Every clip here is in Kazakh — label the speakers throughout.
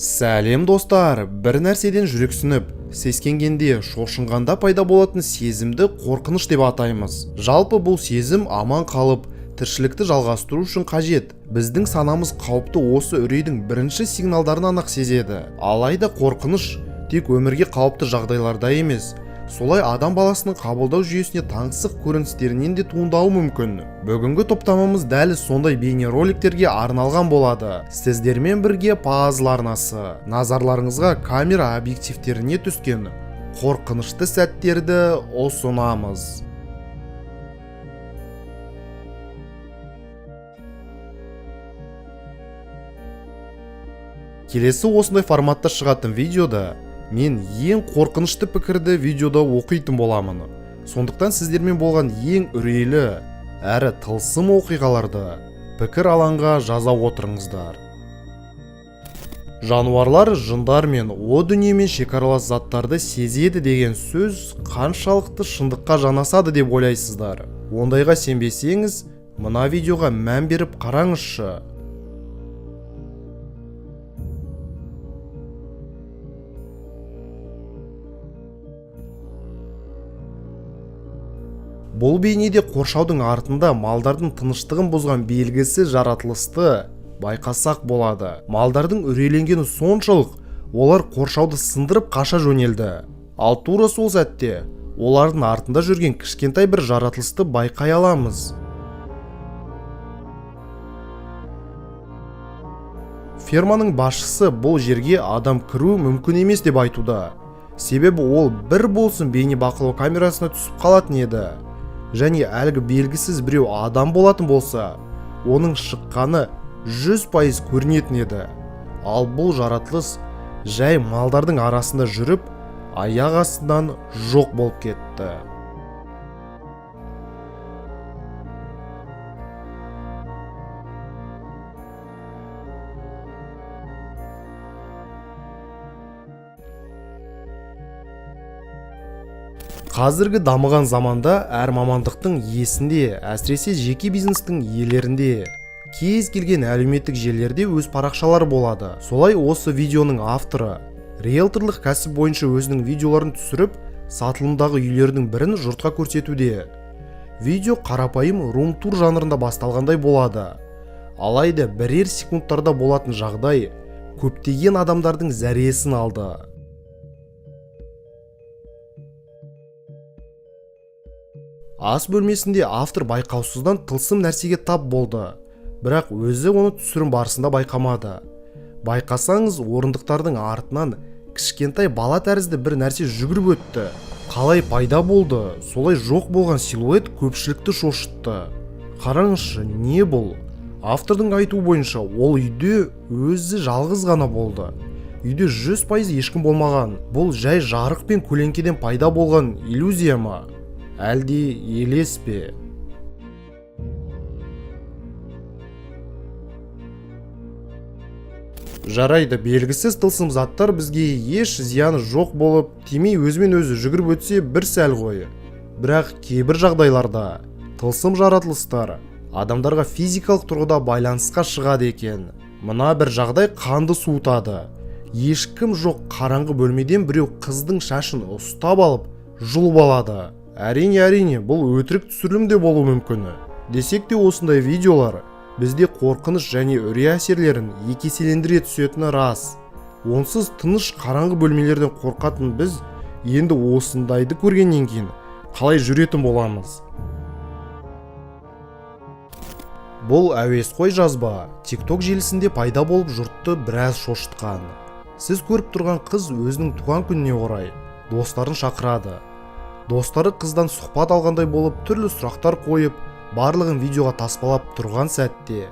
Speaker 1: Сәлем достар, бір нәрседен жүрексініп, сескенгенде, шошынғанда пайда болатын сезімді қорқыныш деп атаймыз. Жалпы бұл сезім аман қалып, тіршілікті жалғастыру үшін қажет. Біздің санамыз қауіпті осы үрейдің бірінші сигналдарын анық сезеді. Алайда қорқыныш тек өмірге қауіпті жағдайларда емес, солай адам баласының қабылдау жүйесіне таңсық көріністерінен де туындауы мүмкін. Бүгінгі топтамамыз дәл сондай бейнероликтерге арналған болады. Сіздермен бірге Puzzle арнасы назарларыңызға камера объективтеріне түскен қорқынышты сәттерді ұсынамыз. Келесі осындай форматта шығатын видеода мен ең қорқынышты пікірді видеода оқитын боламын. Сондықтан сіздермен болған ең үрейлі әрі тылсым оқиғаларды пікір алаңға жаза отырыңыздар. Жануарлар жындар мен о дүниемен шекаралас заттарды сезеді деген сөз қаншалықты шындыққа жанасады деп ойлайсыздар? Ондайға сенбесеңіз, мына видеоға мән беріп қараңызшы. Бұл бейнеде қоршаудың артында малдардың тыныштығын бұзған белгісі жаратылысты байқасақ болады. Малдардың үрейленгені соншалық, олар қоршауды сындырып қаша жөнелді. Ал тура сол сәтте олардың артында жүрген кішкентай бір жаратылысты байқай аламыз. Ферманың басшысы бұл жерге адам кіру мүмкін емес деп айтуда. Себебі ол бір болсын бейнебақылау камерасына түсіп қалатын еді. Және әлгі белгісіз біреу адам болатын болса, оның шыққаны 100% көрінетін еді. Ал бұл жаратылыс жай малдардың арасында жүріп, аяқ астынан жоқ болып кетті. Қазіргі дамыған заманда әр мамандықтың иесінде, әсіресе жеке бизнестің иелерінде, кез келген әлеуметтік желілерде өз парақшалары болады. Солай осы видеоның авторы риэлторлық кәсіп бойынша өзінің видеоларын түсіріп, сатылымдағы үйлердің бірін жұртқа көрсетуде. Видео қарапайым рум-тур жанрында басталғандай болады. Алайда бірер секундтарда болатын жағдай көптеген адамдардың зәресін алды. Ас бөлмесінде автор байқаусыздан тылсым нәрсеге тап болды, бірақ өзі оны түсірім барысында байқамады. Байқасаңыз, орындықтардың артынан кішкентай бала тәрізді бір нәрсе жүгіріп өтті. Қалай пайда болды? Солай жоқ болған силуэт көпшілікті шошытты. Қараңызшы, не бұл? Автордың айтуы бойынша, ол үйде өзі жалғыз ғана болды. Үйде 100% ешкім болмаған. Бұл жай жарық пен көлеңкеден пайда болған иллюзия ма? Әлде елес пе? Жарайды, белгісіз тылсым заттар бізге еш зияны жоқ болып, тимей өзімен өзі жүгіріп өтсе бір сәл ғой. Бірақ кейбір жағдайларда тылсым жаратылыстар адамдарға физикалық тұрғыда байланысқа шығады екен. Мына бір жағдай қанды суытады. Ешкім жоқ қараңғы бөлмеден біреу қыздың шашын ұстап алып, жұлып алады. Әрине, бұл өтірік түсірілім де болуы мүмкін. Десек те осындай видеолар бізде қорқыныш және үрей әсерлерін екеселендіре түсетіні рас. Онсыз тыныш қараңғы бөлмелерден қорқатын біз енді осындайды көргеннен кейін қалай жүретін боламыз? Бұл әуесқой жазба TikTok желісінде пайда болып жұртты біраз шошытқан. Сіз көріп тұрған қыз өзінің туған күніне орай достарын шақырады. Достары қыздан сұхбат алғандай болып түрлі сұрақтар қойып, барлығын видеоға таспалап тұрған сәтте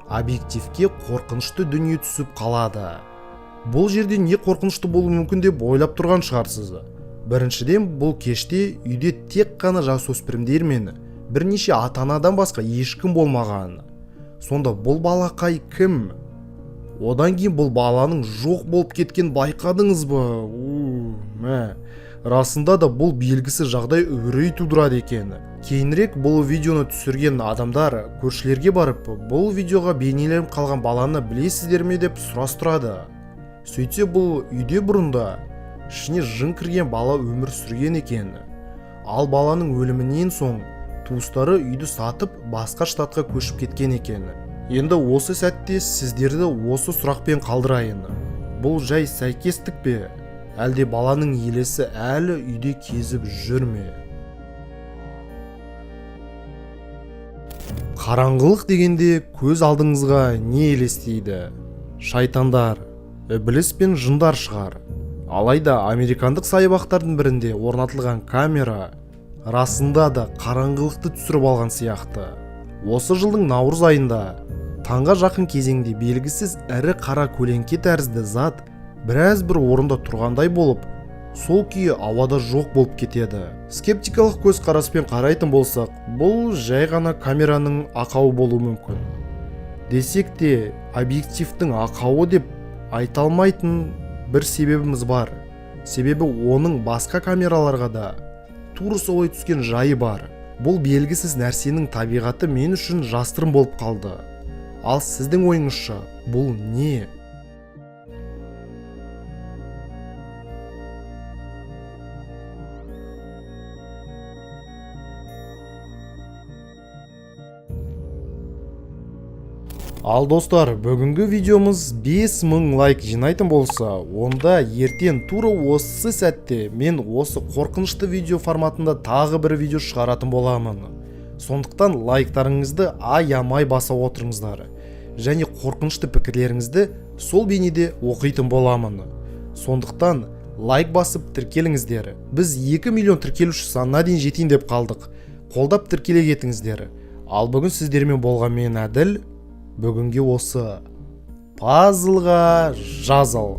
Speaker 1: объективке қорқынышты дүние түсіп қалады. Бұл жерде не қорқынышты болуы мүмкін деп ойлап тұрған шығарсыз. Біріншіден, бұл кеште үйде тек қана жасөспірімдер мен бірнеше ата-анадан басқа ешкім болмаған. Сонда бұл балақай кім? Одан кейін бұл баланың жоқ болып кеткен байқадыңыз ба? Расында да бұл белгісі жағдай үрей тудырады екен. Кейінірек бұл видеоны түсірген адамдар көршілерге барып, бұл видеоға бейнеленіп қалған баланы білесіздер ме деп сұрастырады. Сөйтсе бұл үйде бұрында ішіне жын кірген бала өмір сүрген екен. Ал баланың өлімінен соң туыстары үйді сатып басқа штатқа көшіп кеткен екен. Енді осы сәтте сіздерді осы сұрақпен қалдырайын. Бұл жай сәйкестік пе? Әлде баланың елесі әлі үйде кезіп жүр ме? Қараңғылық дегенде көз алдыңызға не елестейді? Шайтандар, ібіліс пен жындар шығар. Алайда американдық саябақтардың бірінде орнатылған камера расында да қараңғылықты түсіріп алған сияқты. Осы жылдың наурыз айында таңға жақын кезеңде белгісіз ірі қара көлеңке тәрізді зат біраз бір орында тұрғандай болып, сол күйі ауада жоқ болып кетеді. Скептикалық көзқараспен қарайтын болсақ, бұл жай ғана камераның ақауы болуы мүмкін. Десек те, объективтің ақауы деп айта алмайтын бір себебіміз бар. Себебі оның басқа камераларға да тура солай түскен жайы бар. Бұл белгісіз нәрсенің табиғаты мен үшін жасырын болып қалды. Ал сіздің ойыңызша бұл не? Ал достар, бүгінгі видеомыз 5000 лайк жинайтын болса, онда ертең тура осы сәтте мен осы қорқынышты видео форматында тағы бір видео шығаратын боламын. Сондықтан лайктарыңызды аямай баса отырыңыздар. Және қорқынышты пікірлеріңізді сол бейнеде оқитын боламын. Сондықтан лайк басып тіркеліңіздер. Біз 2 миллион тіркелуші санына дейін жетейін деп қалдық. Қолдап тіркеле кетіңіздер. Ал бүгін сіздермен болған мен Әділ. Бүгінге осы пазлға жазыл.